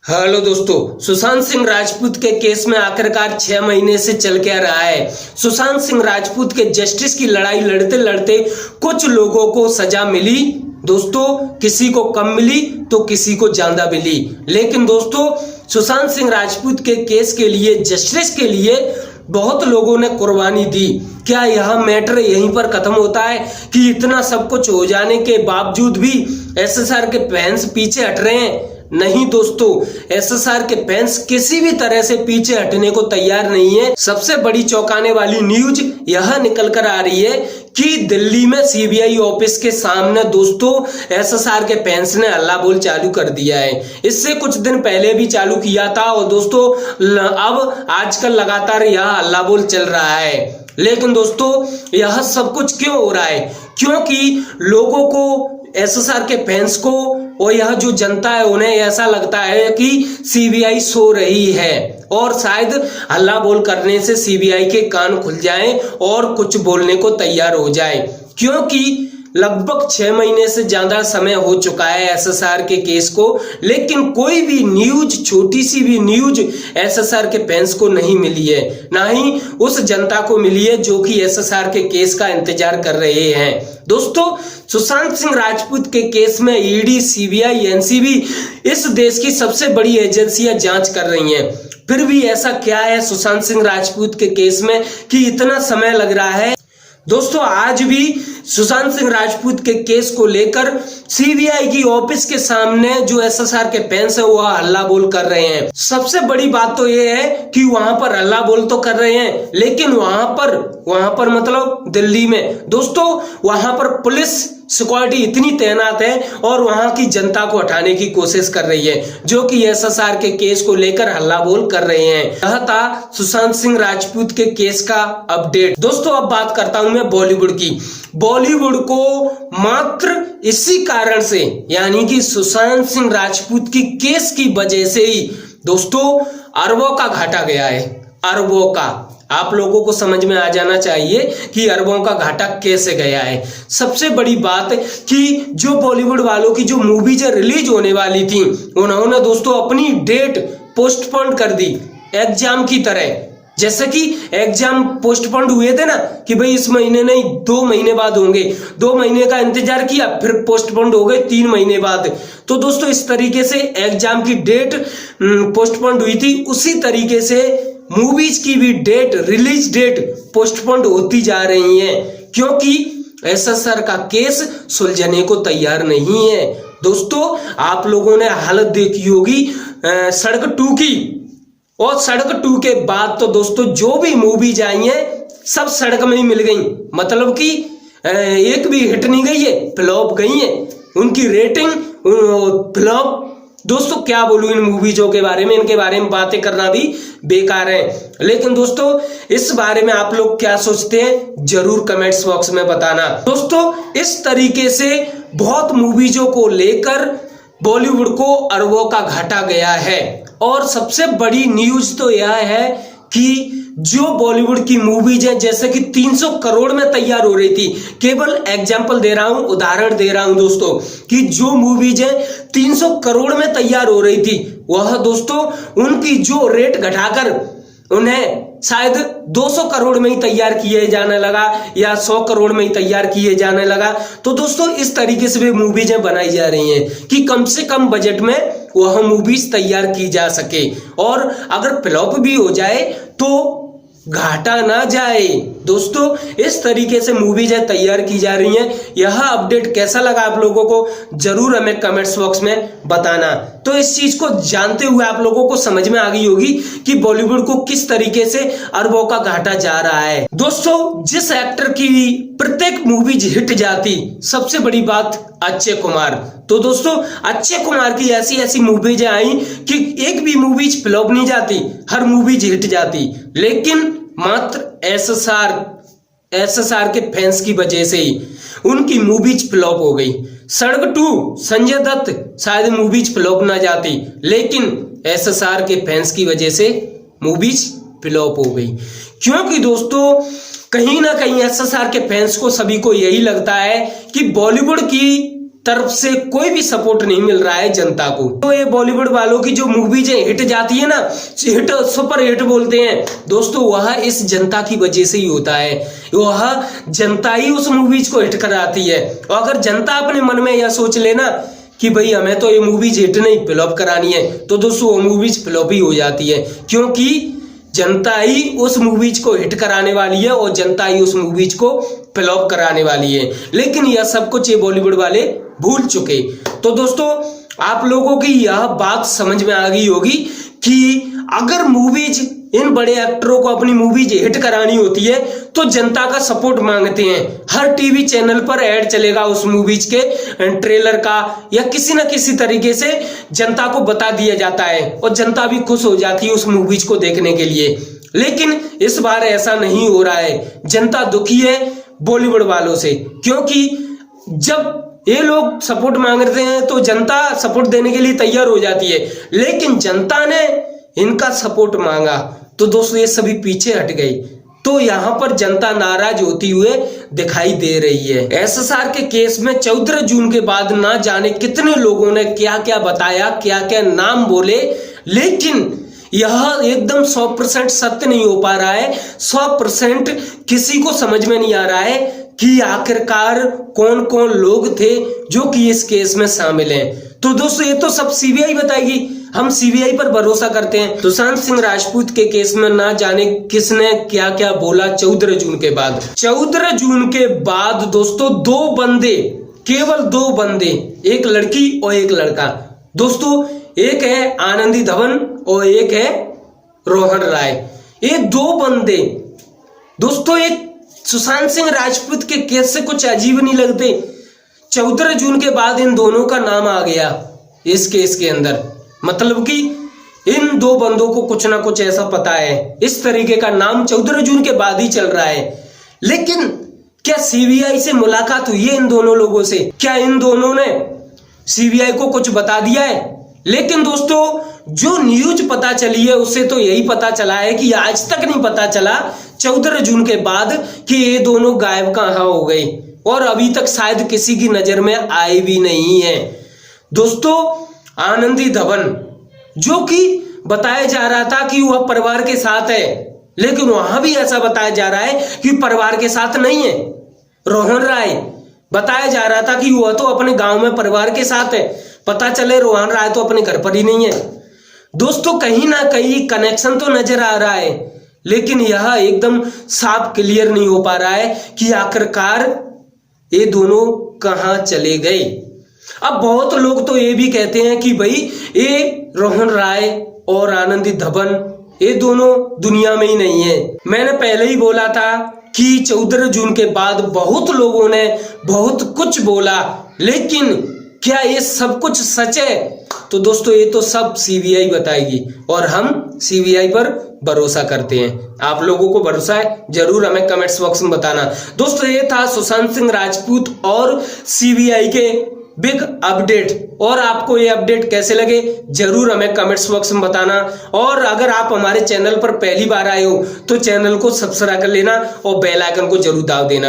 Hello दोस्तों, सुशांत सिंह राजपूत के case में आखिरकार 6 महीने से चल के रहा है। सुशांत सिंह राजपूत के जस्टिस की लड़ाई लड़ते लड़ते कुछ लोगों को सजा मिली दोस्तों, किसी को कम मिली तो किसी को ज्यादा मिली। लेकिन दोस्तों, सुशांत सिंह राजपूत के केस के लिए, जस्टिस के लिए बहुत लोगों ने कुर्बानी दी। क्या यह मैटर यहीं पर खत्म होता है कि इतना सब कुछ हो जाने के बावजूद भी एसएसआर के फैंस पीछे हट रहे हैं? नहीं दोस्तों, एसएसआर के फैंस किसी भी तरह से पीछे हटने को तैयार नहीं है। सबसे बड़ी चौंकाने वाली न्यूज यह निकल कर आ रही है कि दिल्ली में सीबीआई ऑफिस के सामने दोस्तों एसएसआर के फैंस ने हल्ला बोल चालू कर दिया है। इससे कुछ दिन पहले भी चालू किया था और दोस्तों अब आजकल लगातार यह हल्ला बोल चल रहा है। लेकिन दोस्तों, यह सब कुछ क्यों हो रहा है? क्योंकि लोगों को, एसएसआर के फैंस को और यह जो जनता है, उन्हें ऐसा लगता है कि सीबीआई सो रही है और शायद हल्ला बोल करने से सीबीआई के कान खुल जाएं और कुछ बोलने को तैयार हो जाए। क्योंकि लगभग 6 महीने से ज्यादा समय हो चुका है एसएसआर के केस को, लेकिन कोई भी न्यूज, छोटी सी भी न्यूज एसएसआर के फैंस को नहीं मिली है, ना ही उस जनता को मिली है जो कि एसएसआर के केस का इंतजार कर रहे हैं। दोस्तों, सुशांत सिंह राजपूत के केस में ईडी, सीबीआई, एनसीबी, इस देश की सबसे बड़ी एजेंसियां जांच कर रही हैं। फिर भी ऐसा क्या है सुशांत सिंह राजपूत के केस में कि इतना समय लग रहा है? दोस्तों, आज भी सुशांत सिंह राजपूत के केस को लेकर सीबीआई की ऑफिस के सामने जो एसएसआर के फैंस है वह हल्ला बोल कर रहे हैं। सबसे बड़ी बात तो यह है कि वहां पर हल्ला बोल तो कर रहे हैं, लेकिन वहां पर मतलब दिल्ली में दोस्तों, वहां पर पुलिस सिक्योरिटी इतनी तैनात है और वहां की जनता को हटाने की कोशिश कर रही है, जो कि एसएसआर के केस को लेकर हल्ला बोल कर रहे हैं। यह था सुशांत सिंह राजपूत के केस का अपडेट। दोस्तों, अब बात करता हूं मैं बॉलीवुड की। बॉलीवुड को मात्र इसी कारण से, यानी कि सुशांत सिंह राजपूत की केस की वजह से ही दोस्तों अरबों का घाटा गया है। अरबों का आप लोगों को समझ में आ जाना चाहिए कि अरबों का घाटा कैसे गया है। सबसे बड़ी बात कि जो बॉलीवुड वालों की जो मूवीज रिलीज होने वाली थी, उन्होंने दोस्तों अपनी डेट पोस्टपोन कर दी, एग्जाम की तरह। जैसे कि एग्जाम पोस्टपोन हुए थे ना कि भाई इस महीने नहीं, 2 महीने बाद होंगे, 2 महीने का इंतजार किया, फिर पोस्टपोन हो गए 3 महीने बाद। तो दोस्तों, इस तरीके से एग्जाम की डेट पोस्टपोन हुई थी, उसी तरीके से मूवीज की भी डेट, रिलीज डेट पोस्टपोन होती जा रही है, क्योंकि एसएसआर का केस सुलझने को तैयार नहीं है। दोस्तों, आप लोगों ने हालत देखी होगी सड़क 2 की, और सड़क 2 के बाद तो दोस्तों जो भी मूवीज आई हैं सब सड़क में ही मिल गई। मतलब कि एक भी हिट नहीं गई है, फ्लॉप गई है, उनकी रेटिंग फ्लॉप। दोस्तों, क्या बोलूं इन मूवीजों के बारे में, इनके बारे में बातें करना भी बेकार है। लेकिन दोस्तों, इस बारे में आप लोग क्या सोचते हैं जरूर कमेंट्स बॉक्स में बताना। दोस्तों, इस तरीके से बहुत मूवीजों को लेकर बॉलीवुड को अरबों का घाटा गया है। और सबसे बड़ी न्यूज तो यह है कि जो बॉलीवुड की मूवीज है, जैसे कि 300 करोड़ में तैयार हो रही थी, केवल एग्जांपल दे रहा हूं, उदाहरण दे रहा हूं दोस्तों, कि जो मूवीज है 300 करोड़ में तैयार हो रही थी, वह दोस्तों उनकी जो रेट घटाकर उन्हें शायद 200 करोड़ में ही तैयार किए जाने लगा या 100 करोड़ में ही तैयार किए जाने लगा। तो दोस्तों, इस तरीके से भी मूवीज बनाई जा रही हैं कि कम से कम बजट में वह मूवीज तैयार की जा सके, और अगर फ्लॉप भी हो जाए तो घाटा ना जाए। दोस्तों, इस तरीके से मूवीज तैयार की जा रही हैं। यह अपडेट कैसा लगा आप लोगों को जरूर हमें कमेंट्स बॉक्स में बताना। तो इस चीज को जानते हुए आप लोगों को समझ में आ गई होगी कि बॉलीवुड को किस तरीके से अरबों का घाटा जा रहा है। दोस्तों, जिस एक्टर की प्रत्येक मूवीज हिट जाती, सबसे बड़ी बात अक्षय कुमार। तो दोस्तों, अक्षय कुमार की ऐसी ऐसी मूवीज आई कि एक भी मूवीज फ्लॉप नहीं जाती, हर मूवीज हिट जाती। लेकिन मात्र एसएसआर के फैंस की वजह से ही उनकी मूवीज फ्लॉप हो गई। सड़क 2 संजय दत्त शायद मूवीज फ्लॉप ना जाती, लेकिन एसएसआर के फैंस की वजह से मूवीज फ्लॉप हो गई। क्योंकि दोस्तों, कहीं ना कहीं एसएसआर के फैंस को, सभी को यही लगता है कि बॉलीवुड की तरफ से कोई भी सपोर्ट नहीं मिल रहा है जनता को। तो ये बॉलीवुड वालों की जो मूवीज हिट जाती है ना, हिट सुपर हिट बोलते हैं दोस्तों, वह इस जनता की वजह से ही होता है। वह जनता ही उस मूवीज को हिट कराती है। और अगर जनता अपने मन में यह सोच लेना कि भाई हमें तो ये मूवीज हिट नहीं फ्लॉप करानी है, तो दोस्तों वो मूवीज फ्लॉप ही हो जाती है, क्योंकि जनता ही उस मूवीज को हिट कराने वाली है और जनता ही उस मूवीज को फ्लॉप कराने वाली है। लेकिन यह सब कुछ ये बॉलीवुड वाले भूल चुके। तो दोस्तों आप लोगों की यह बात समझ में आ गई होगी कि अगर मूवीज, इन बड़े एक्टरों को अपनी मूवीज हिट करानी होती है तो जनता का सपोर्ट मांगते हैं। हर टीवी चैनल पर ऐड चलेगा उस मूवीज के ट्रेलर का, या किसी न किसी तरीके से जनता को बता दिया जाता है और जनता भी खुश हो जाती है उस मूवीज को देखने के लिए। लेकिन इस बार ऐसा नहीं हो रहा है। जनता दुखी है बॉलीवुड वालों से, क्योंकि जब ये लोग सपोर्ट मांगते हैं तो जनता सपोर्ट देने के लिए तैयार हो जाती है, लेकिन जनता ने इनका सपोर्ट मांगा तो दोस्तों ये सभी पीछे हट गई। तो यहाँ पर जनता नाराज होती हुए दिखाई दे रही है। एसएसआर के केस में 14 जून के बाद ना जाने कितने लोगों ने क्या क्या बताया, क्या क्या नाम बोले, लेकिन यह एकदम 100% सत्य नहीं हो पा रहा है। 100% किसी को समझ में नहीं आ रहा है कि आखिरकार कौन कौन लोग थे जो कि इस केस में शामिल हैं। तो दोस्तों ये तो सब सीबीआई बताएगी, हम सीबीआई पर भरोसा करते हैं। सुशांत सिंह राजपूत के केस में ना जाने किसने क्या क्या बोला 14 जून के बाद। 14 जून के बाद दोस्तों दो बंदे, केवल दो बंदे, एक लड़की और एक लड़का, दोस्तों एक है आनंदी धवन और एक है रोहन राय। ये दो बंदे दोस्तों एक सुशांत सिंह राजपूत के केस से कुछ अजीब नहीं लगते। 14 जून के बाद इन दोनों का नाम आ गया इस केस के अंदर, मतलब कि इन दो बंदों को कुछ ना कुछ ऐसा पता है। इस तरीके का नाम 14 जून के बाद ही चल रहा है। लेकिन क्या सीबीआई से मुलाकात हुई है इन दोनों लोगों से? क्या इन दोनों ने सीबीआई को कुछ बता दिया है? लेकिन दोस्तों जो न्यूज पता चली है उससे तो यही पता चला है कि आज तक नहीं पता चला 14 जून के बाद कि ये दोनों गायब कहाँ हो गए, और अभी तक शायद किसी की नजर में आए भी नहीं है। दोस्तों आनंदी धवन, जो कि बताया जा रहा था कि वह परिवार के साथ है, लेकिन वहां भी ऐसा बताया जा रहा है कि परिवार के साथ नहीं है। रोहन राय, बताया जा रहा था कि वह तो अपने गांव में परिवार के साथ है, पता चले रोहन राय तो अपने घर पर ही नहीं है। दोस्तों कहीं ना कहीं कनेक्शन तो नजर आ रहा है, लेकिन यह एकदम साफ क्लियर नहीं हो पा रहा है कि आखिरकार ये दोनों कहां चले गए। अब बहुत लोग तो ये भी कहते हैं कि भाई ये रोहन राय और आनंदी धवन ये दोनों दुनिया में ही नहीं है। मैंने पहले ही बोला था कि 14 जून के बाद बहुत लोगों ने बहुत कुछ बोला, लेकिन क्या ये सब कुछ सच है? तो दोस्तों ये तो सब सीबीआई बताएगी और हम सीबीआई पर भरोसा करते हैं। आप लोगों को भरोसा है? जरूर हमें कमेंट्स बॉक्स में बताना। दोस्तों ये था सुशांत सिंह राजपूत और सीबीआई के बिग अपडेट, और आपको ये अपडेट कैसे लगे जरूर हमें कमेंट्स बॉक्स में बताना। और अगर आप हमारे चैनल पर पहली बार आए हो तो चैनल को सब्सक्राइब कर लेना और बेल आइकन को जरूर दाब देना।